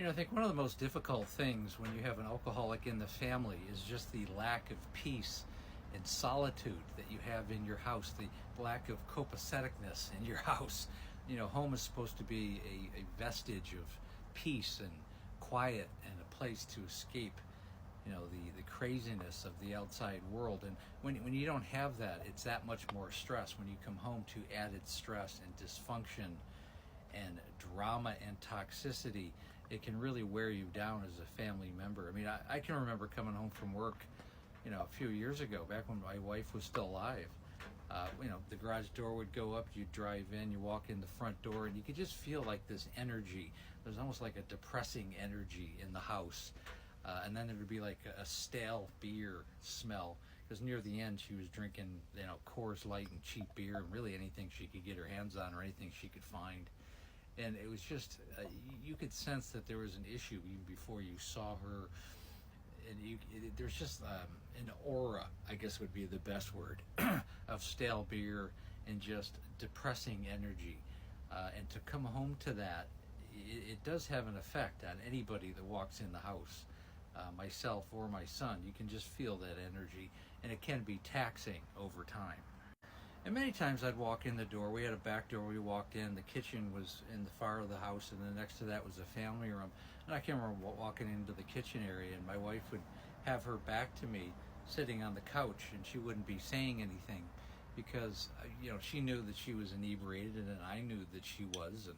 I think one of the most difficult things when you have an alcoholic in the family is just the lack of peace and solitude that you have in your house, the lack of copaceticness in your house. Home is supposed to be a vestige of peace and quiet and a place to escape, the craziness of the outside world. And when you don't have that, it's that much more stress when you come home to added stress and dysfunction and drama and toxicity. It can really wear you down as a family member. I mean, I can remember coming home from work, a few years ago, back when my wife was still alive. The garage door would go up, you'd drive in, you walk in the front door, and you could just feel like this energy. There's almost like a depressing energy in the house. And then there would be like a stale beer smell, because near the end she was drinking, Coors Light and cheap beer, and really anything she could get her hands on or anything she could find. And it was just, you could sense that there was an issue even before you saw her. And there's just an aura, I guess would be the best word, of stale beer and just depressing energy. And to come home to that, it does have an effect on anybody that walks in the house, myself or my son. You can just feel that energy, and it can be taxing over time. And many times I'd walk in the door. We had a back door we walked in. The kitchen was in the far of the house, and then next to that was a family room. And I can remember walking into the kitchen area, and my wife would have her back to me sitting on the couch, and she wouldn't be saying anything because, she knew that she was inebriated, and I knew that she was. And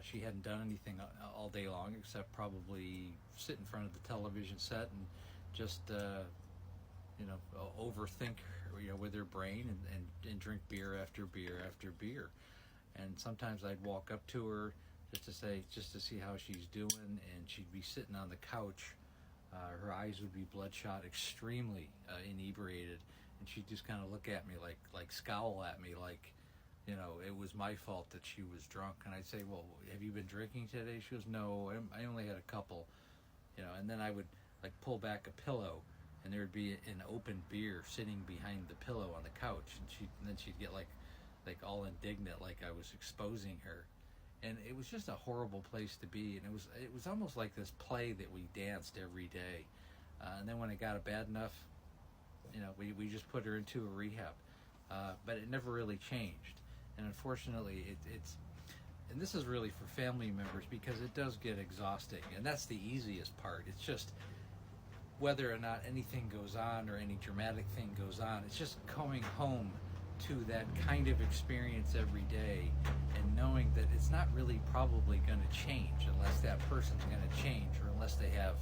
she hadn't done anything all day long except probably sit in front of the television set and just overthink, with her brain and drink beer after beer after beer. And sometimes I'd walk up to her just to see how she's doing, and she'd be sitting on the couch. Her eyes would be bloodshot, extremely inebriated, and she'd just kind of look at me like scowl at me like, it was my fault that she was drunk. And I'd say, well, have you been drinking today? She goes, no, I only had a couple, and then I would pull back a pillow, and there would be an open beer sitting behind the pillow on the couch, and then she'd get like all indignant, like I was exposing her. And it was just a horrible place to be. And it was almost like this play that we danced every day. And then when it got bad enough, we just put her into a rehab. But it never really changed. And unfortunately, and this is really for family members, because it does get exhausting, and that's the easiest part. It's just whether or not anything goes on or any dramatic thing goes on, it's just coming home to that kind of experience every day and knowing that it's not really probably going to change unless that person's going to change, or unless they have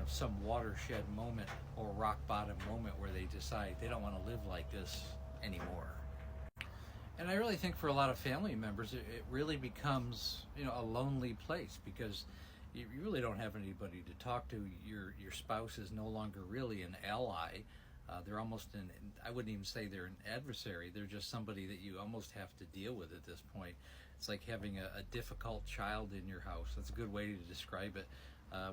some watershed moment or rock bottom moment where they decide they don't want to live like this anymore. And I really think for a lot of family members, it really becomes a lonely place, because you really don't have anybody to talk to. Your spouse is no longer really an ally. They're almost I wouldn't even say they're an adversary. They're just somebody that you almost have to deal with at this point. It's like having a difficult child in your house. That's a good way to describe it.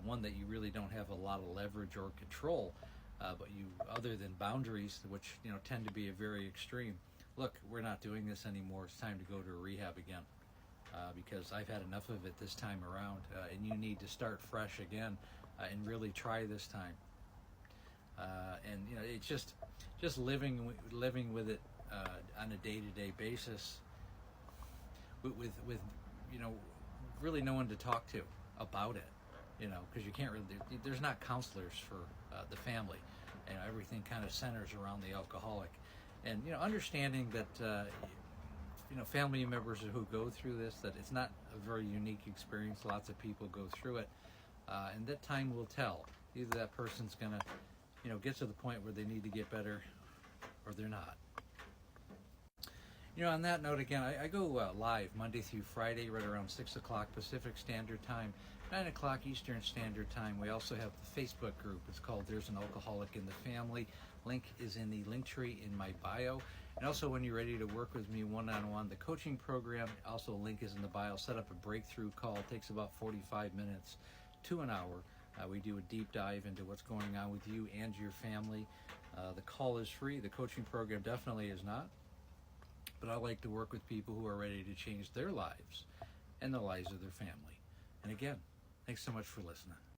One that you really don't have a lot of leverage or control, but you, other than boundaries, which tend to be a very extreme. Look, we're not doing this anymore. It's time to go to a rehab again. Because I've had enough of it this time around, and you need to start fresh again and really try this time. And it's just living with it on a day-to-day basis, with really no one to talk to about it, because you can't really. There's not counselors for the family, and everything kind of centers around the alcoholic, and understanding that. Family members who go through this, that it's not a very unique experience. Lots of people go through it, and that time will tell. Either that person's going to, get to the point where they need to get better, or they're not. On that note, again, I go live Monday through Friday, right around 6 o'clock Pacific Standard Time, 9 o'clock Eastern Standard Time. We also have the Facebook group. It's called There's an Alcoholic in the Family. Link is in the link tree in my bio. And also, when you're ready to work with me one-on-one, the coaching program, also link is in the bio. Set up a breakthrough call. It takes about 45 minutes to an hour. We do a deep dive into what's going on with you and your family. The call is free. The coaching program definitely is not. But I like to work with people who are ready to change their lives and the lives of their family. And again, Thanks so much for listening.